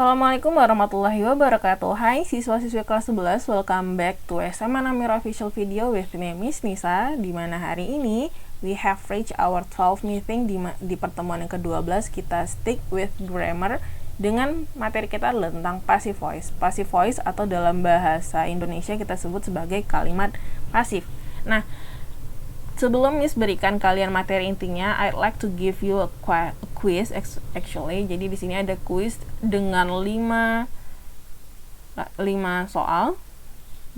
Assalamualaikum warahmatullahi wabarakatuh. Hai siswa-siswi kelas 11, welcome back to SMA Namira official video with me Miss Nisa. Dimana hari ini we have reached our 12 meeting di pertemuan yang ke-12. Kita stick with grammar dengan materi kita adalah tentang passive voice. Passive voice atau dalam bahasa Indonesia kita sebut sebagai kalimat pasif. Nah, sebelum Miss berikan kalian materi intinya, I'd like to give you a quiz actually. Jadi di sini ada quiz dengan 5 soal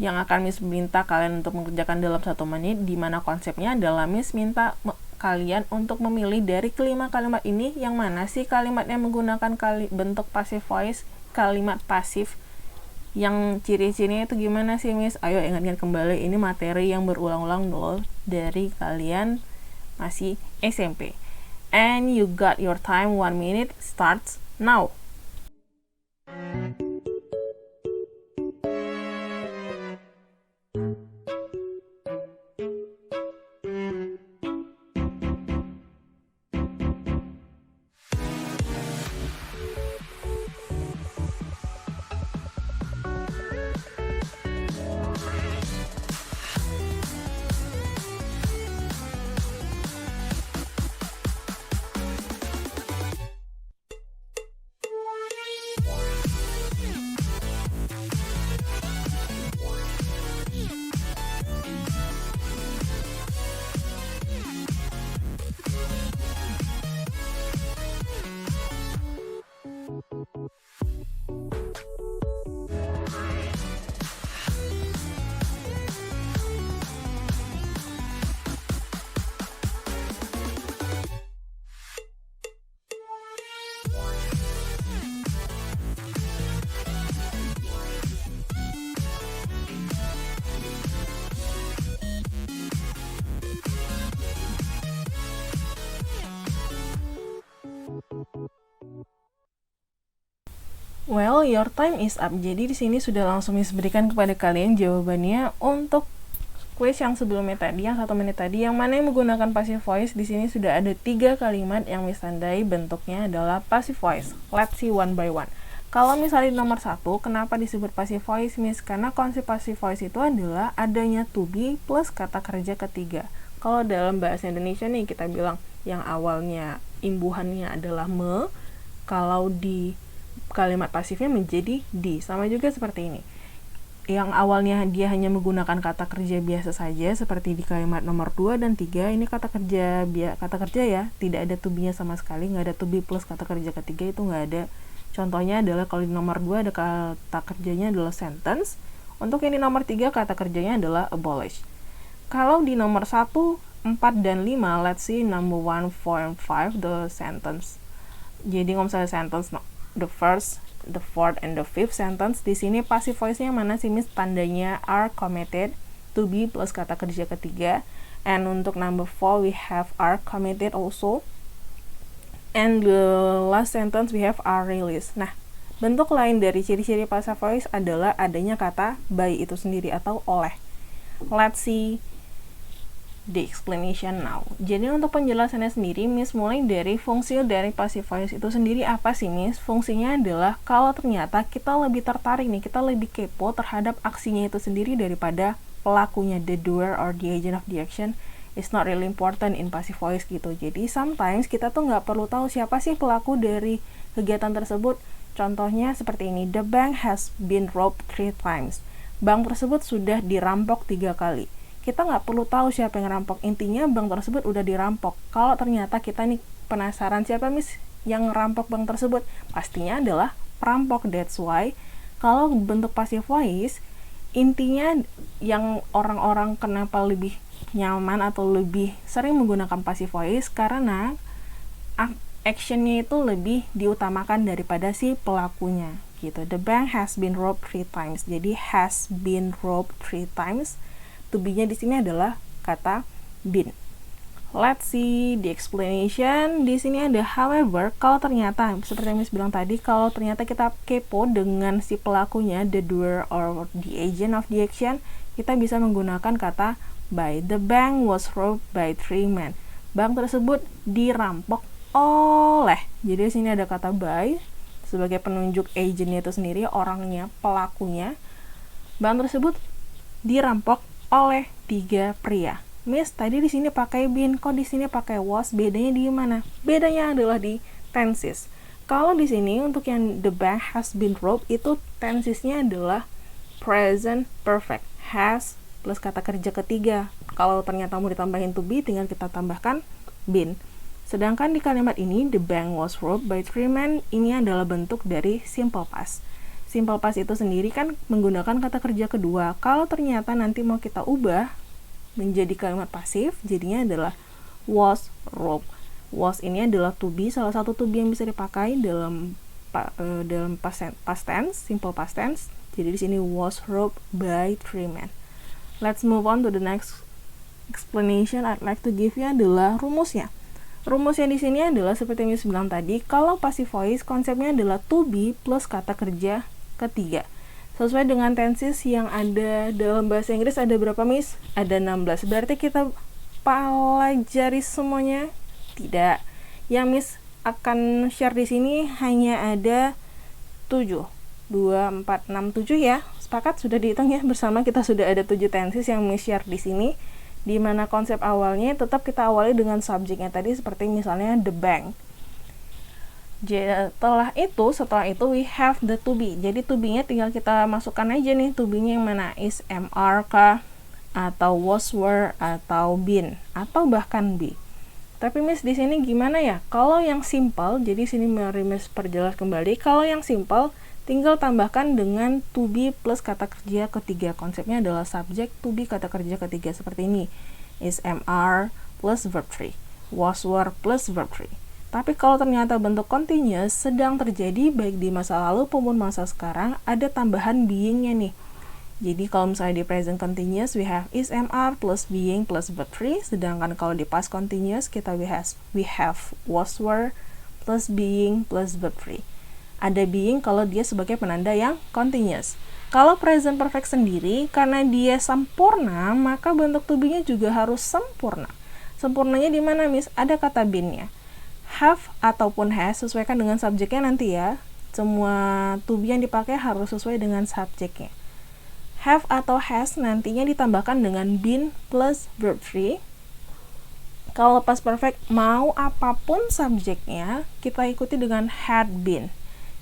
yang akan Miss minta kalian untuk mengerjakan dalam 1 menit, di mana konsepnya adalah Miss minta kalian untuk memilih dari kelima kalimat ini yang mana sih kalimat yang menggunakan bentuk passive voice, kalimat pasif. Yang ciri-cirinya itu gimana sih Miss? Ayo ingat-ingat kembali, ini materi yang berulang-ulang loh dari kalian masih SMP. And you got your time, 1 minute starts now. Well, your time is up. Jadi di sini sudah langsung Miss berikan kepada kalian jawabannya untuk quiz yang sebelumnya tadi, yang 1 menit tadi, yang mana yang menggunakan passive voice. Di sini sudah ada 3 kalimat yang Miss tandai bentuknya adalah passive voice. Let's see one by one. Kalau misalnya nomor 1, kenapa disebut passive voice, Miss? Karena konsep passive voice itu adalah adanya to be plus kata kerja ketiga. Kalau dalam bahasa Indonesia nih kita bilang yang awalnya imbuhannya adalah me, kalau di kalimat pasifnya menjadi di. Sama juga seperti ini. Yang awalnya dia hanya menggunakan kata kerja biasa saja seperti di kalimat nomor 2 dan 3, ini kata kerja ya, tidak ada to be-nya sama sekali, nggak ada to be plus kata kerja ketiga, itu nggak ada. Contohnya adalah kalau di nomor 2 ada kata kerjanya adalah sentence. Untuk ini nomor 3 kata kerjanya adalah abolish. Kalau di nomor 1, 4 dan 5, let's see number 1, 4, and 5 the sentence. Jadi kalau misalnya sentence the first, the fourth, and the fifth sentence, di sini passive voice-nya mana sih Miss? Tandanya are committed, to be plus kata kerja ketiga. And untuk number 4 we have are committed also. And the last sentence we have are released. Nah, bentuk lain dari ciri-ciri passive voice adalah adanya kata by itu sendiri atau oleh. Let's see the explanation now. Jadi untuk penjelasannya sendiri, Miss mulai dari fungsi dari passive voice itu sendiri apa sih Miss? Fungsinya adalah kalau ternyata kita lebih tertarik nih, kita lebih kepo terhadap aksinya itu sendiri daripada pelakunya, the doer or the agent of the action is not really important in passive voice gitu. Jadi sometimes kita tuh nggak perlu tahu siapa sih pelaku dari kegiatan tersebut. Contohnya seperti ini, the bank has been robbed 3 times. Bank tersebut sudah dirampok 3 kali. Kita nggak perlu tahu siapa yang ngerampok, intinya bank tersebut udah dirampok. Kalau ternyata kita nih penasaran siapa Miss yang ngerampok bank tersebut, pastinya adalah perampok. That's why kalau bentuk passive voice, intinya yang orang-orang kenapa lebih nyaman atau lebih sering menggunakan passive voice karena actionnya itu lebih diutamakan daripada si pelakunya gitu. The bank has been robbed 3 times. Jadi has been robbed 3 times. To be-nya di sini adalah kata been. Let's see the explanation. Di sini ada however, kalau ternyata seperti yang Miss bilang tadi, kalau ternyata kita kepo dengan si pelakunya, the doer or the agent of the action, kita bisa menggunakan kata by. The bank was robbed by 3 men. Bank tersebut dirampok oleh. Jadi di sini ada kata by sebagai penunjuk agentnya itu sendiri, orangnya, pelakunya. Bank tersebut dirampok oleh 3 pria. Miss, tadi di sini pakai been, kok di sini pakai was? Bedanya di mana? Bedanya adalah di tenses. Kalau di sini untuk yang the bank has been robbed itu tensesnya adalah present perfect, has plus kata kerja ketiga. Kalau ternyata mau ditambahin to be, tinggal kita tambahkan been. Sedangkan di kalimat ini, the bank was robbed by 3 men, ini adalah bentuk dari simple past. Simple past itu sendiri kan menggunakan kata kerja kedua. Kalau ternyata nanti mau kita ubah menjadi kalimat pasif, jadinya adalah was robbed. Was ini adalah to be, salah satu to be yang bisa dipakai dalam past tense, simple past tense. Jadi di sini was robbed by 3 men. Let's move on to the next explanation I'd like to give you adalah rumusnya. Rumusnya di sini adalah seperti yang saya bilang tadi, kalau passive voice konsepnya adalah to be plus kata kerja ketiga. Sesuai dengan tenses yang ada dalam bahasa Inggris ada berapa, Miss? Ada 16. Berarti kita pelajari semuanya? Tidak. Yang Miss akan share di sini hanya ada 7. 2, 4, 6, 7 ya. Sepakat? Sudah dihitung ya bersama, kita sudah ada 7 tenses yang Miss share di sini. Di mana konsep awalnya tetap kita awali dengan subjeknya tadi seperti misalnya the bank. Setelah itu we have the to be. Jadi to be-nya tinggal kita masukkan aja nih, to be-nya yang mana, is, MR kah, atau was, were, atau been, atau bahkan be. Tapi Miss di sini gimana ya? Kalau yang simple, jadi sini mari Miss perjelas kembali. Kalau yang simple tinggal tambahkan dengan to be plus kata kerja ketiga. Konsepnya adalah subject to be kata kerja ketiga seperti ini. Is, MR plus verb 3. Was, were plus verb 3. Tapi kalau ternyata bentuk continuous sedang terjadi baik di masa lalu maupun masa sekarang, ada tambahan being-nya nih. Jadi kalau misalnya di present continuous we have is, MR plus being plus verb 3, sedangkan kalau di past continuous kita we have was, were plus being plus verb 3. Ada being kalau dia sebagai penanda yang continuous. Kalau present perfect sendiri, karena dia sempurna, maka bentuk to be-nya juga harus sempurna. Sempurnanya di mana, Miss? Ada kata been-nya. Have ataupun has sesuaikan dengan subjeknya nanti ya. Semua to be yang dipakai harus sesuai dengan subjeknya. Have atau has nantinya ditambahkan dengan been plus verb 3. Kalau past perfect mau apapun subjeknya, kita ikuti dengan had been.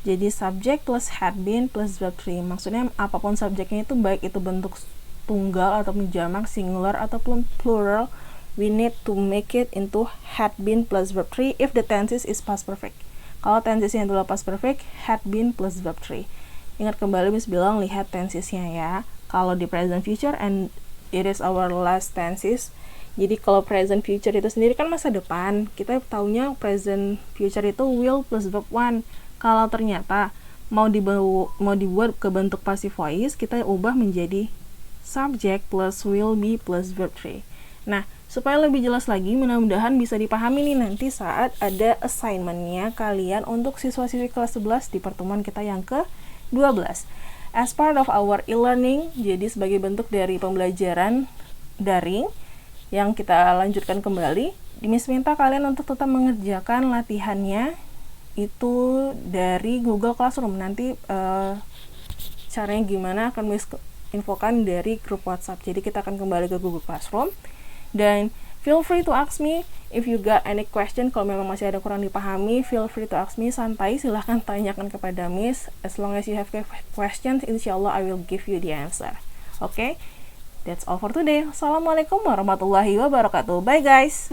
Jadi subject plus had been plus verb 3. Maksudnya apapun subjeknya itu, baik itu bentuk tunggal ataupun jamak, singular ataupun plural, we need to make it into had been plus verb 3 if the tenses is past perfect. Kalau tensesnya adalah past perfect, had been plus verb 3. Ingat kembali Miss bilang lihat tensesnya ya. Kalau di present future and it is our last tenses. Jadi kalau present future itu sendiri kan masa depan. Kita taunya present future itu will plus verb 1. Kalau ternyata mau dibuat ke bentuk passive voice, kita ubah menjadi subject plus will be plus verb 3. Nah, supaya lebih jelas lagi, mudah-mudahan bisa dipahami nih nanti saat ada assignment-nya kalian untuk siswa-siswi kelas 11 di pertemuan kita yang ke-12. As part of our e-learning, jadi sebagai bentuk dari pembelajaran daring yang kita lanjutkan kembali, Miss minta kalian untuk tetap mengerjakan latihannya itu dari Google Classroom. Nanti caranya gimana akan Miss infokan dari grup WhatsApp. Jadi kita akan kembali ke Google Classroom. Dan feel free to ask me if you got any question. Kalau memang masih ada kurang dipahami, feel free to ask me. Santai, silahkan tanyakan kepada Miss. As long as you have questions, inshallah I will give you the answer. Okay? That's all for today. Assalamualaikum warahmatullahi wabarakatuh. Bye guys.